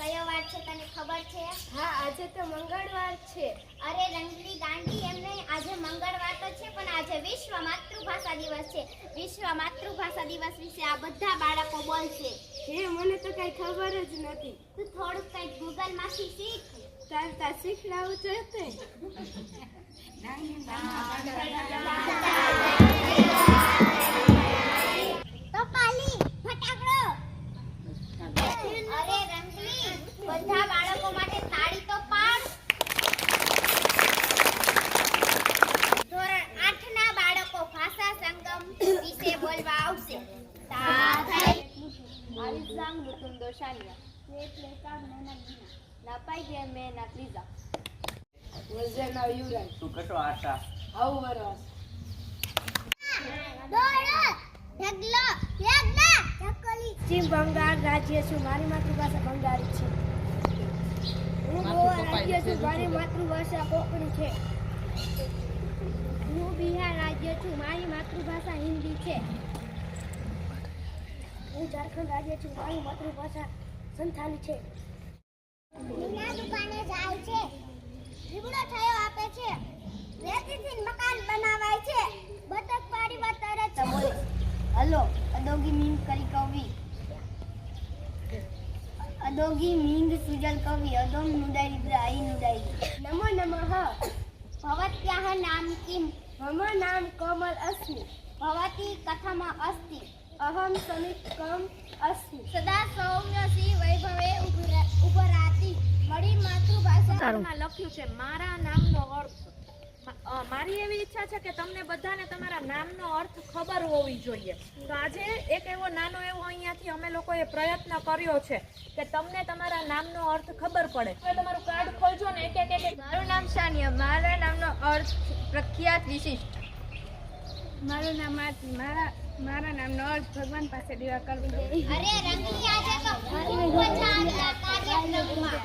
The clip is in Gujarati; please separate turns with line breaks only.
કયો વાર છે તને ખબર છે?
હા, આજે તો મંગળવાર છે.
અરે રંગલી ગાંડી, એમ નહીં, આજે મંગળવાર તો છે પણ આજે વિશ્વ માતૃભાષા દિવસ છે. વિશ્વ માતૃભાષા દિવસ વિશે આ બધા બાળકો બોલશે.
મને તો કઈ ખબર જ નથી.
તું થોડુંક કંઈક ગૂગલ માંથી શીખ.
તાર શીખડાવું જોઈએ.
તો પાલી ફટાકડો. અરે રંગલી, બધા બાળકો માટે તાળી તો પાડ. ધોરણ 8 ના બાળકો ભાષા સંગમ વિશે બોલવા આવશે.
Alisang Mutundo Shania. Napay game na Liza. Wazena Yuran.
Sukato Asha.
How waras?
દોડો, ઢગલો, યજ્ઞા, ચકલી.
ચીમ બંગાળ રાજ્ય છું. મારી માતૃભાષા બંગાળી છે. હું ગોવા રાજ્ય છું. મારી માતૃભાષા કોંકણી છે. હું બિહાર રાજ્ય છું. મારી માતૃભાષા હિન્દી છે. હું ઝારખંડ રાજ્ય છું. મારી માતૃભાષા સંથાલી છે.
મીના દુકાને જાય છે, લીમડો છાયો આપે છે, રેતીથી મકાન બનાવાય છે, બતક પાણીમાં તરે છે.
હલો, અદોગી મીંગ કરી કવિ. અદોગી મીંગ સુજલ કવિ. અદોમ નુડાઈ આઈ નુડાઈ. નમો નમઃ.
ભવત્યાહ નામ કિમ?
મમ નામ કમલ અસ્મિ.
ભવતી કથમ અસ્તિ?
અહમ સમિકમ અસ્મિ.
સદા સૌમ્યસી વૈભવે ઉભરાતી. મળી માતૃભાષા.
લખ્યું છે મારા નામનો અર્થ. મારી એવી ઈચ્છા છે કે તમને બધાને તમારા નામનો અર્થ ખબર હોવી જોઈએ. તો આજે એક એવો નાનો એવો અહીંયાથી અમે લોકોએ પ્રયત્ન કર્યો છે કે તમને તમારા નામનો અર્થ ખબર પડે. હવે તમારું કાર્ડ ખોલજો ને એક.
મારું નામ સાનિયા. મારા નામનો અર્થ પ્રખ્યાત વિશિષ્ટ. મારું નામ આરતી. મારા નામનો અર્થ ભગવાન પાસે દીવા કરવી.
અરે રંગલી, આજે તો ખૂબ મજા આવી આ કાર્યક્રમમાં.